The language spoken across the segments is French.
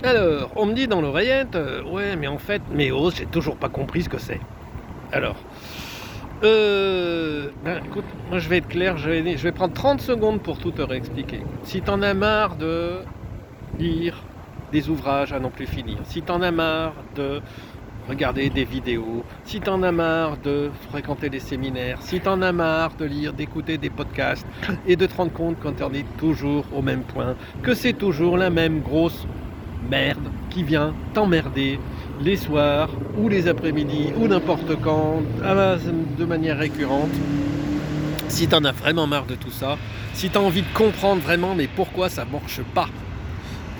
Alors, on me dit dans l'oreillette, ouais, mais en fait, Méos, j'ai toujours pas compris ce que c'est. Alors, écoute, moi je vais être clair, je vais prendre 30 secondes pour tout te réexpliquer. Si t'en as marre de lire des ouvrages à non plus finir, si t'en as marre de regarder des vidéos, si t'en as marre de fréquenter des séminaires, si t'en as marre de lire, d'écouter des podcasts et de te rendre compte quand on est toujours au même point, que c'est toujours la même grosse merde qui vient t'emmerder les soirs ou les après-midi ou n'importe quand de manière récurrente. Si t'en as vraiment marre de tout ça, si t'as envie de comprendre vraiment mais pourquoi ça marche pas,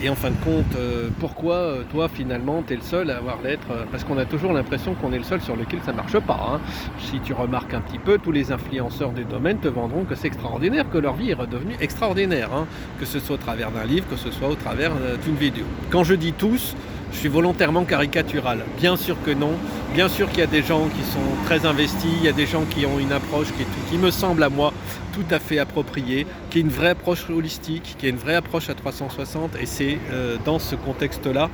et en fin de compte, pourquoi toi finalement t'es le seul à avoir l'être, parce qu'on a toujours l'impression qu'on est le seul sur lequel ça marche pas, hein. Si tu remarques un petit peu, tous les influenceurs du domaine te vendront que c'est extraordinaire, que leur vie est redevenue extraordinaire, hein. Que ce soit au travers d'un livre, que ce soit au travers d'une vidéo. Quand je dis tous, je suis volontairement caricatural. Bien sûr que non. Bien sûr qu'il y a des gens qui sont très investis, il y a des gens qui ont une approche qui me semble à moi tout à fait appropriée, qui est une vraie approche holistique, qui est une vraie approche à 360, et c'est dans ce contexte-là,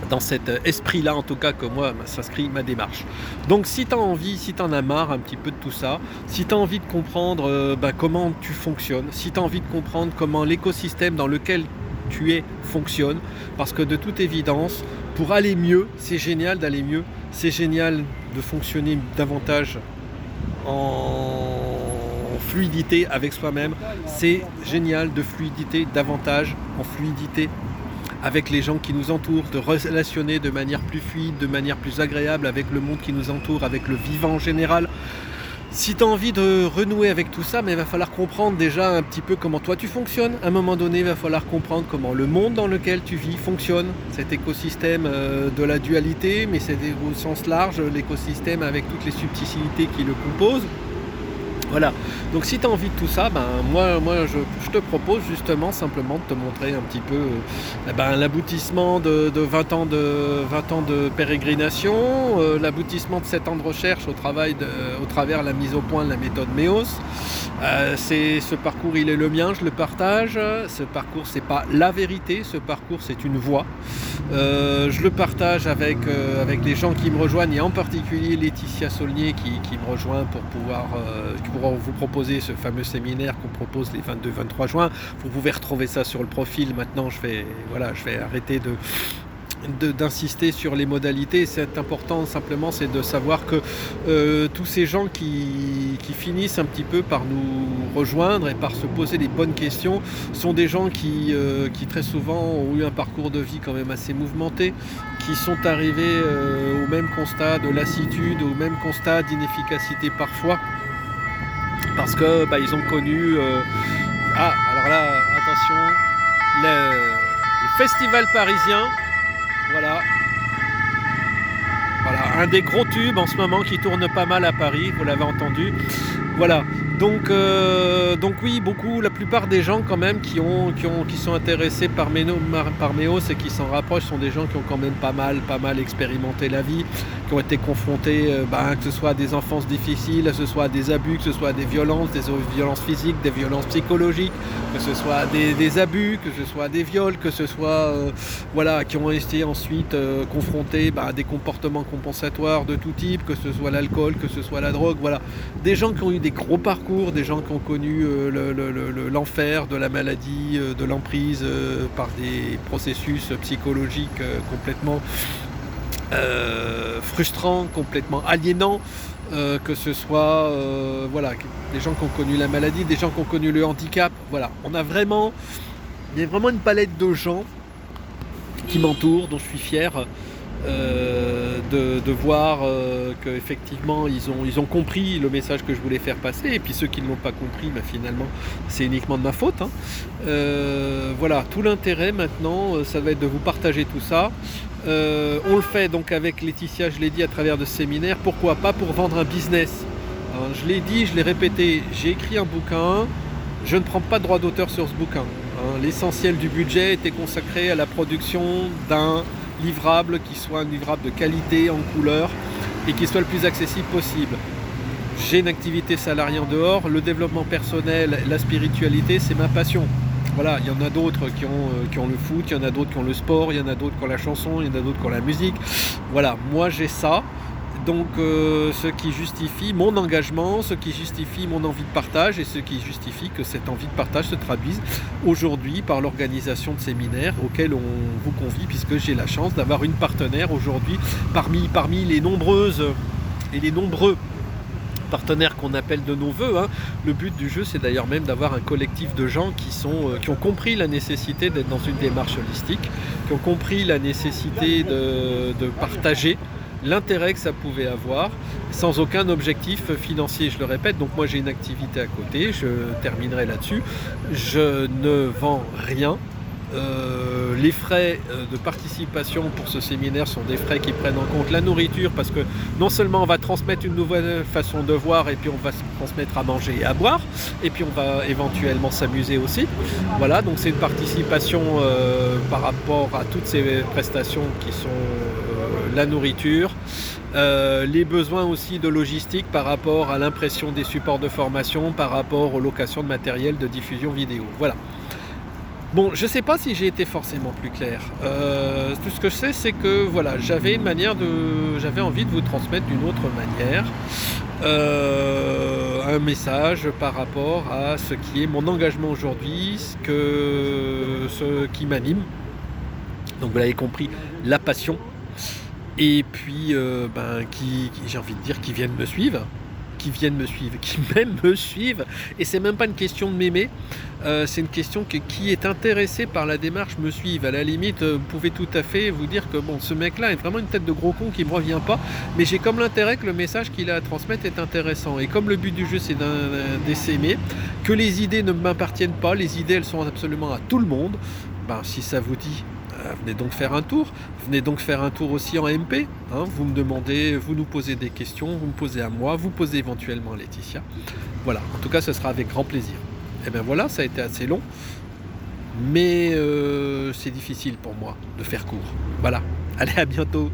dans cet esprit-là en tout cas que moi s'inscrit ma démarche. Donc si tu as envie, si tu en as marre un petit peu de tout ça, si tu as envie de comprendre comment tu fonctionnes, si tu as envie de comprendre comment l'écosystème dans lequel tu es fonctionne, parce que de toute évidence, pour aller mieux, c'est génial d'aller mieux, c'est génial de fonctionner davantage en fluidité avec soi-même, c'est génial de fluidité davantage en fluidité avec les gens qui nous entourent, de relationner de manière plus fluide, de manière plus agréable avec le monde qui nous entoure, avec le vivant en général. Si tu as envie de renouer avec tout ça, mais il va falloir comprendre déjà un petit peu comment toi tu fonctionnes. À un moment donné, il va falloir comprendre comment le monde dans lequel tu vis fonctionne, cet écosystème de la dualité, mais c'est au sens large, l'écosystème avec toutes les subtilités qui le composent. Voilà, donc si tu as envie de tout ça, moi je te propose justement simplement de te montrer un petit peu l'aboutissement de 20 ans de pérégrination, l'aboutissement de 7 ans de recherche au travers de la mise au point de la méthode MEOS. Ce parcours, il est le mien, je le partage. Ce parcours, c'est pas la vérité, ce parcours, c'est une voie. Je le partage avec les gens qui me rejoignent, et en particulier Laetitia Saulnier qui me rejoint pour pouvoir vous proposer ce fameux séminaire qu'on propose les 22-23 juin. Vous pouvez retrouver ça sur le profil. Maintenant, je vais arrêter d'insister sur les modalités. C'est important simplement, c'est de savoir que tous ces gens qui finissent un petit peu par nous rejoindre et par se poser les bonnes questions sont des gens qui très souvent ont eu un parcours de vie quand même assez mouvementé, qui sont arrivés au même constat de lassitude, au même constat d'inefficacité parfois, parce que ils ont connu alors là attention, le festival parisien. Voilà, un des gros tubes en ce moment qui tourne pas mal à Paris, vous l'avez entendu. Voilà, donc oui, la plupart des gens quand même qui sont intéressés par MEOS et qui s'en rapprochent sont des gens qui ont quand même pas mal expérimenté la vie, qui ont été confrontés, que ce soit à des enfances difficiles, que ce soit à des abus, que ce soit à des violences physiques, des violences psychologiques, que ce soit à des abus, que ce soit à des viols, que ce soit qui ont été ensuite confrontés à des comportements compensatoires de tout type, que ce soit l'alcool, que ce soit la drogue, voilà. Des gens qui ont eu des gros parcours, des gens qui ont connu l'enfer de la maladie, de l'emprise par des processus psychologiques complètement frustrants, complètement aliénants, que ce soit des gens qui ont connu la maladie, des gens qui ont connu le handicap. Voilà, il y a vraiment une palette de gens qui m'entourent, dont je suis fier de voir qu'effectivement ils ont compris le message que je voulais faire passer, et puis ceux qui ne l'ont pas compris, finalement c'est uniquement de ma faute, hein. Tout l'intérêt maintenant, ça va être de vous partager tout ça. On le fait donc avec Laetitia, je l'ai dit, à travers de ce séminaire. Pourquoi pas pour vendre un business, hein. Je l'ai dit, je l'ai répété, j'ai écrit un bouquin, je ne prends pas de droit d'auteur sur ce bouquin, hein. L'essentiel du budget était consacré à la production d'un livrable qui soit un livrable de qualité, en couleur, et qui soit le plus accessible possible. J'ai une activité salariée en dehors, le développement personnel, la spiritualité, c'est ma passion. Voilà, il y en a d'autres qui ont le foot, il y en a d'autres qui ont le sport, il y en a d'autres qui ont la chanson, il y en a d'autres qui ont la musique. Voilà, moi j'ai ça. Donc ce qui justifie mon engagement, ce qui justifie mon envie de partage et ce qui justifie que cette envie de partage se traduise aujourd'hui par l'organisation de séminaires auxquels on vous convie, puisque j'ai la chance d'avoir une partenaire aujourd'hui parmi les nombreuses et les nombreux partenaires qu'on appelle de nos voeux. Hein. Le but du jeu, c'est d'ailleurs même d'avoir un collectif de gens qui ont compris la nécessité d'être dans une démarche holistique, qui ont compris la nécessité de partager l'intérêt que ça pouvait avoir, sans aucun objectif financier, je le répète. Donc moi j'ai une activité à côté, je terminerai là-dessus, je ne vends rien. Les frais de participation pour ce séminaire sont des frais qui prennent en compte la nourriture, parce que non seulement on va transmettre une nouvelle façon de voir, et puis on va se transmettre à manger et à boire, et puis on va éventuellement s'amuser aussi. Voilà, donc c'est une participation par rapport à toutes ces prestations qui sont la nourriture, les besoins aussi de logistique par rapport à l'impression des supports de formation, par rapport aux locations de matériel de diffusion vidéo. Voilà. Bon, je ne sais pas si j'ai été forcément plus clair. Tout ce que je sais, c'est que voilà, j'avais envie de vous transmettre d'une autre manière un message par rapport à ce qui est mon engagement aujourd'hui, ce qui m'anime. Donc vous l'avez compris, la passion. Et puis, j'ai envie de dire, qui viennent me suivre, qui même me suivent. Et c'est même pas une question de m'aimer, c'est une question que qui est intéressé par la démarche me suive. À la limite, vous pouvez tout à fait vous dire que bon, ce mec-là est vraiment une tête de gros con qui me revient pas, mais j'ai comme l'intérêt que le message qu'il a à transmettre est intéressant. Et comme le but du jeu c'est d'essaimer, que les idées ne m'appartiennent pas, les idées elles sont absolument à tout le monde, si ça vous dit, venez donc faire un tour. Venez donc faire un tour aussi en MP. Hein. Vous me demandez, vous nous posez des questions, vous me posez à moi, vous posez éventuellement à Laetitia. Voilà, en tout cas ce sera avec grand plaisir. Et bien voilà, ça a été assez long, mais c'est difficile pour moi de faire court. Voilà, allez, à bientôt.